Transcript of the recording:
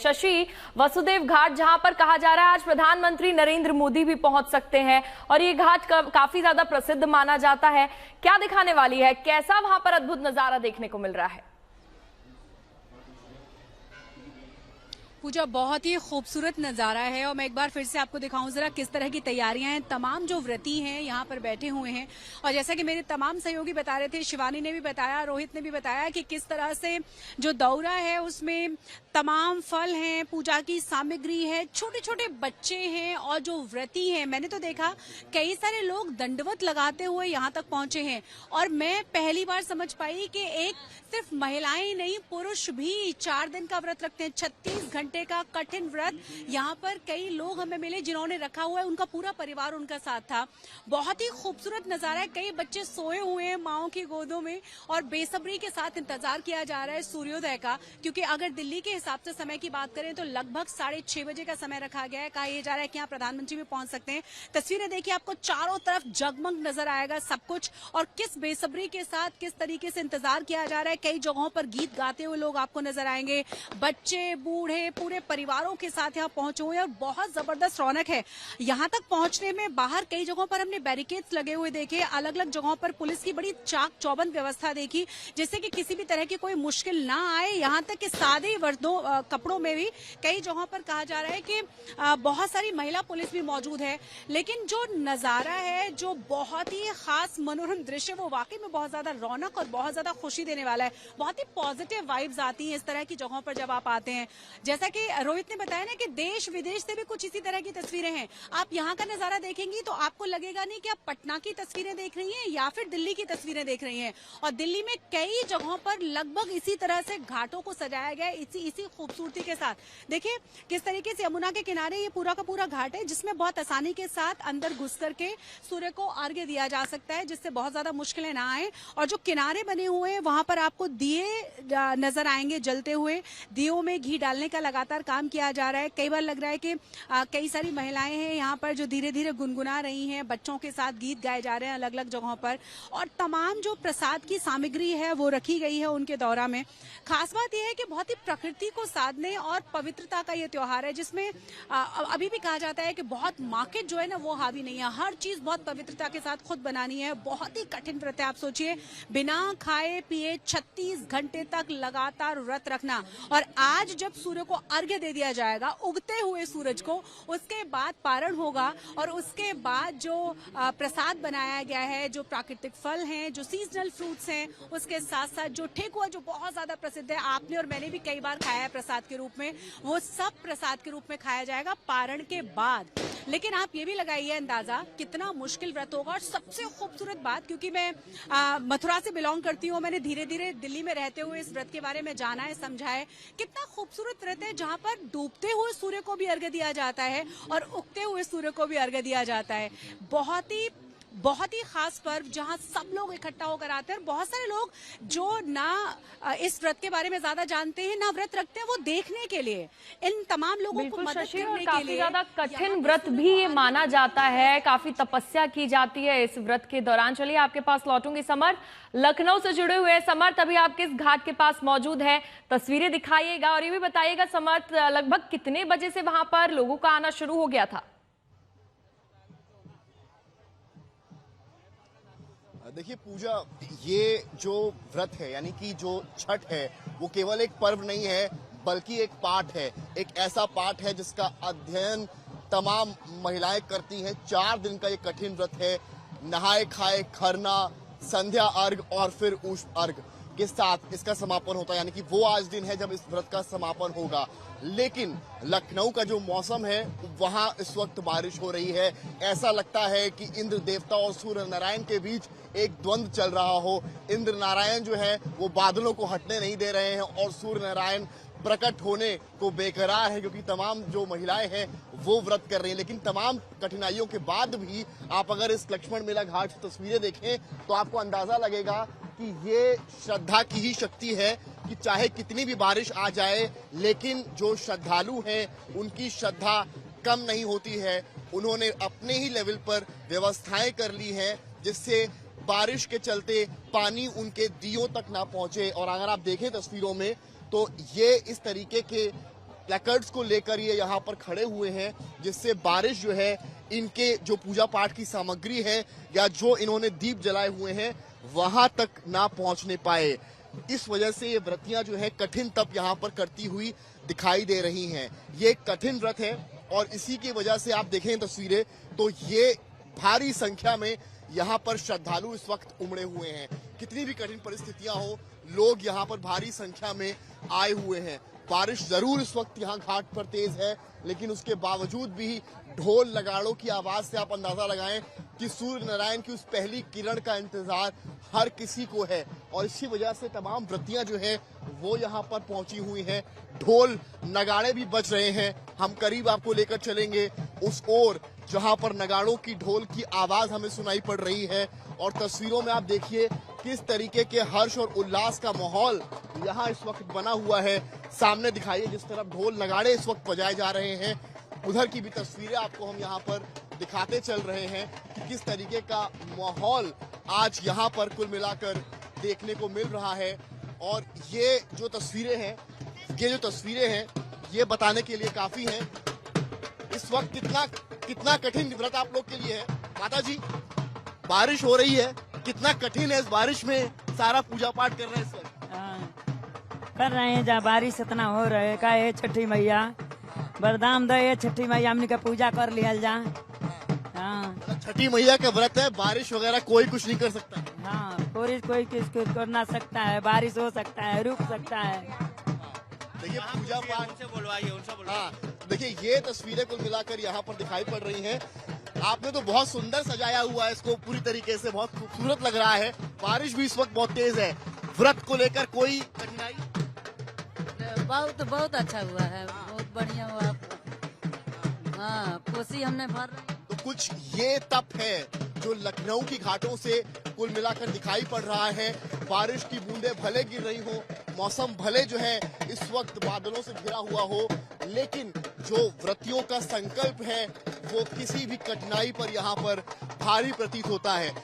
शशि, वसुदेव घाट जहां पर कहा जा रहा है आज प्रधानमंत्री नरेंद्र मोदी भी पहुंच सकते हैं और ये घाट काफी ज्यादा प्रसिद्ध माना जाता है, क्या दिखाने वाली है, कैसा वहां पर अद्भुत नजारा देखने को मिल रहा है? पूजा, बहुत ही खूबसूरत नज़ारा है और मैं एक बार फिर से आपको दिखाऊं जरा किस तरह की तैयारियां हैं। तमाम जो व्रती हैं यहाँ पर बैठे हुए हैं और जैसा कि मेरे तमाम सहयोगी बता रहे थे, शिवानी ने भी बताया, रोहित ने भी बताया कि किस तरह से जो दौरा है उसमें तमाम फल हैं, पूजा की सामग्री है, छोटे छोटे बच्चे हैं और जो व्रती हैं, मैंने तो देखा कई सारे लोग दंडवत लगाते हुए यहाँ तक पहुंचे हैं और मैं पहली बार समझ पाई कि एक सिर्फ महिलाएं नहीं, पुरुष भी 4 दिन का व्रत रखते हैं। 36 घंटे का कठिन व्रत यहाँ पर कई लोग हमें मिले जिन्होंने रखा हुआ है, उनका पूरा परिवार उनका साथ था। बहुत ही खूबसूरत नजारा है। कई बच्चे सोए हुए हैं माओं की गोदों में और बेसब्री के साथ इंतजार किया जा रहा है सूर्योदय का, क्योंकि अगर दिल्ली के हिसाब से समय की बात करें तो लगभग 6:30 बजे का समय रखा गया है। कहा यह जा रहा है कि यहाँ प्रधानमंत्री भी पहुंच सकते हैं। तस्वीरें देखिए, आपको चारों तरफ जगमग नजर आएगा सब कुछ और किस बेसब्री के साथ किस तरीके से इंतजार किया जा रहा है। कई जगहों पर गीत गाते हुए लोग आपको नजर आएंगे, बच्चे बूढ़े पूरे परिवारों के साथ यहाँ पहुंचे हुए हैं और बहुत जबरदस्त रौनक है। यहाँ तक पहुंचने में बाहर कई जगहों पर हमने बैरिकेड्स लगे हुए देखे, अलग अलग जगहों पर पुलिस की बड़ी चाक चौबंद व्यवस्था देखी, जिससे कि किसी भी तरह की कोई मुश्किल ना आए। यहाँ तक कि सादे वर्दों कपड़ों में भी कई जगहों पर कहा जा रहा है कि बहुत सारी महिला पुलिस भी मौजूद है। लेकिन जो नजारा है, जो बहुत ही खास मनोरम दृश्य, वो वाकई में बहुत ज्यादा रौनक और बहुत ज्यादा खुशी देने वाला है। बहुत ही पॉजिटिव वाइब्स आती हैं इस तरह की जगहों पर जब आप आते हैं। जैसा कि रोहित ने बताया ना कि देश विदेश से भी कुछ इसी तरह की तस्वीरें हैं। आप यहाँ का नजारा देखेंगी तो आपको लगेगा नहीं कि आप पटना की तस्वीरें देख रही हैं या फिर दिल्ली की तस्वीरें देख रही हैं। और दिल्ली में कई जगहों पर लगभग इसी तरह से घाटों को सजाया गया है, इसी खूबसूरती के साथ। देखिए किस तरीके से यमुना के किनारे ये पूरा का पूरा घाट है, जिसमें बहुत आसानी के साथ अंदर घुस करके सूर्य को अर्घ्य दिया जा सकता है, जिससे बहुत ज्यादा मुश्किलें ना आए। और जो किनारे बने हुए हैं वहां पर आपको दिए नजर आएंगे जलते हुए। दियों में घी डालने का लगातार काम किया जा रहा है। कई बार लग रहा है कि कई सारी महिलाएं हैं यहाँ पर जो धीरे धीरे गुनगुना रही हैं, बच्चों के साथ गीत गाए जा रहे हैं अलग अलग जगहों पर। और तमाम जो प्रसाद की सामग्री है वो रखी गई है उनके दौरा में। खास बात यह है कि बहुत ही प्रकृति को साधने और पवित्रता का ये त्योहार है, जिसमें अभी भी कहा जाता है कि बहुत मार्केट जो है ना वो हावी नहीं है। हर चीज बहुत पवित्रता के साथ खुद बनानी है। बहुत ही कठिन व्रत है। आप सोचिए, बिना खाए पिए 36 घंटे तक लगातार व्रत रखना। और आज जब सूर्य को अर्घ्य दे दिया जाएगा, उगते हुए सूरज को, उसके बाद पारण होगा और उसके बाद जो प्रसाद बनाया गया है, जो प्राकृतिक फल हैं, जो सीजनल फ्रूट्स हैं, उसके साथ साथ जो ठेकुआ जो बहुत ज्यादा प्रसिद्ध है, आपने और मैंने भी कई बार खाया है प्रसाद के रूप में, वो सब प्रसाद के रूप में खाया जाएगा पारण के बाद। लेकिन आप ये भी लगाइए अंदाजा कितना मुश्किल व्रत होगा। और सबसे खूबसूरत बात, क्योंकि मैं मथुरा से बिलोंग करती हूँ, मैंने धीरे धीरे दिल्ली में रहते हुए इस व्रत के बारे में जाना है, समझा है। कितना खूबसूरत व्रत है जहाँ पर डूबते हुए सूर्य को भी अर्घ्य दिया जाता है और उगते हुए सूर्य को भी अर्घ्य दिया जाता है। बहुत ही खास पर्व जहां सब लोग इकट्ठा होकर आते हैं। और बहुत सारे लोग जो ना इस व्रत के बारे में ज्यादा जानते हैं ना व्रत रखते हैं, वो देखने के लिए, इन तमाम लोगों को मदद करने के लिए। काफी ज्यादा कठिन व्रत भी ये माना जाता है, काफी तपस्या की जाती है इस व्रत के दौरान। चलिए आपके पास लौटूंगी। समर लखनऊ से जुड़े हुए हैं। समर, तभी आप किस घाट के पास मौजूद है, तस्वीरें दिखाइएगा और ये भी बताइएगा समर, लगभग कितने बजे से वहां पर लोगों का आना शुरू हो गया था? देखिए पूजा, ये जो व्रत है यानी कि जो छठ है, वो केवल एक पर्व नहीं है बल्कि एक पाठ है। एक ऐसा पाठ है जिसका अध्ययन तमाम महिलाएं करती हैं। 4 दिन का ये कठिन व्रत है। नहाए खाए खरना, संध्या अर्घ और फिर उष्ण अर्घ के साथ इसका समापन होता है, यानी कि वो आज दिन है जब इस व्रत का समापन होगा। लेकिन लखनऊ का जो मौसम है, वहां इस वक्त बारिश हो रही है। ऐसा लगता है कि इंद्र देवता और सूर्य नारायण के बीच एक द्वंद्व चल रहा हो। इंद्र नारायण जो है वो बादलों को हटने नहीं दे रहे हैं और सूर्य नारायण प्रकट होने को बेकरार है, क्योंकि तमाम जो महिलाएं हैं वो व्रत कर रही हैं। लेकिन तमाम कठिनाइयों के बाद भी आप अगर इस लक्ष्मण मेला घाट की तस्वीरें देखें तो आपको अंदाजा लगेगा कि ये श्रद्धा की ही शक्ति है कि चाहे कितनी भी बारिश आ जाए, लेकिन जो श्रद्धालु हैं उनकी श्रद्धा कम नहीं होती है। उन्होंने अपने ही लेवल पर व्यवस्थाएं कर ली हैं जिससे बारिश के चलते पानी उनके दियों तक ना पहुंचे। और अगर आप देखें तस्वीरों में तो ये इस तरीके के प्लेकार्ड्स को लेकर ये यहाँ पर खड़े हुए हैं, जिससे बारिश जो है इनके जो पूजा पाठ की सामग्री है या जो इन्होंने दीप जलाए हुए हैं वहां तक ना पहुंचने पाए। इस वजह से ये व्रतियां जो है कठिन तप यहाँ पर करती हुई दिखाई दे रही हैं। ये एक कठिन व्रत है और इसी की वजह से आप देखें तस्वीरें तो ये भारी संख्या में यहाँ पर श्रद्धालु इस वक्त उमड़े हुए हैं। कितनी भी कठिन परिस्थितियां हो, लोग यहाँ पर भारी संख्या में आए हुए हैं। बारिश जरूर इस वक्त यहाँ घाट पर तेज है, लेकिन उसके बावजूद भी ढोल नगाड़ों की आवाज से आप अंदाजा लगाएं कि सूर्य नारायण की उस पहली किरण का इंतजार हर किसी को है और इसी वजह से तमाम व्रतियां जो है वो यहाँ पर पहुंची हुई हैं। ढोल नगाड़े भी बज रहे हैं। हम करीब आपको लेकर चलेंगे उस ओर जहां पर नगाड़ों की ढोल की आवाज हमें सुनाई पड़ रही है और तस्वीरों में आप देखिए किस तरीके के हर्ष और उल्लास का माहौल यहाँ इस वक्त बना हुआ है। सामने दिखाइए जिस तरफ ढोल नगाड़े इस वक्त बजाए जा रहे हैं, उधर की भी तस्वीरें आपको हम यहाँ पर दिखाते चल रहे हैं कि किस तरीके का माहौल आज यहाँ पर कुल मिलाकर देखने को मिल रहा है। और ये जो तस्वीरें हैं ये बताने के लिए काफी हैं इस वक्त कितना कठिन व्रत आप लोग के लिए है। माता जी, बारिश हो रही है, कितना कठिन है इस बारिश में सारा पूजा पाठ कर रहे हैं इस वक्त? कर रहे हैं, जहाँ बारिश इतना हो रहे है का ये छठी मैया वरदान दे, छठी मैया हमने का पूजा कर लिया जा। हाँ छठी मैया का व्रत है, बारिश वगैरह कोई कुछ नहीं कर सकता। हाँ, कोई किसको कर ना सकता है, बारिश हो सकता है, रुक सकता है। देखिए पूजा पाठ से बुलवाइए उनसे। हाँ देखिए ये तस्वीरें कुल मिलाकर यहाँ पर दिखाई पड़ रही हैं। आपने तो बहुत सुंदर सजाया हुआ है इसको, पूरी तरीके से बहुत खूबसूरत लग रहा है। बारिश भी इस वक्त बहुत तेज है। व्रत को लेकर कोई कठिनाई? बहुत अच्छा हुआ है, बहुत बढ़िया हुआ। हाँ, कोसी हमने भर रही है। तो कुछ ये तप है जो लखनऊ की घाटों से कुल मिलाकर दिखाई पड़ रहा है। बारिश की बूंदें भले गिर रही हो, मौसम भले जो है इस वक्त बादलों से घिरा हुआ हो, लेकिन जो व्रतियों का संकल्प है वो किसी भी कठिनाई पर यहाँ पर भारी प्रतीत होता है।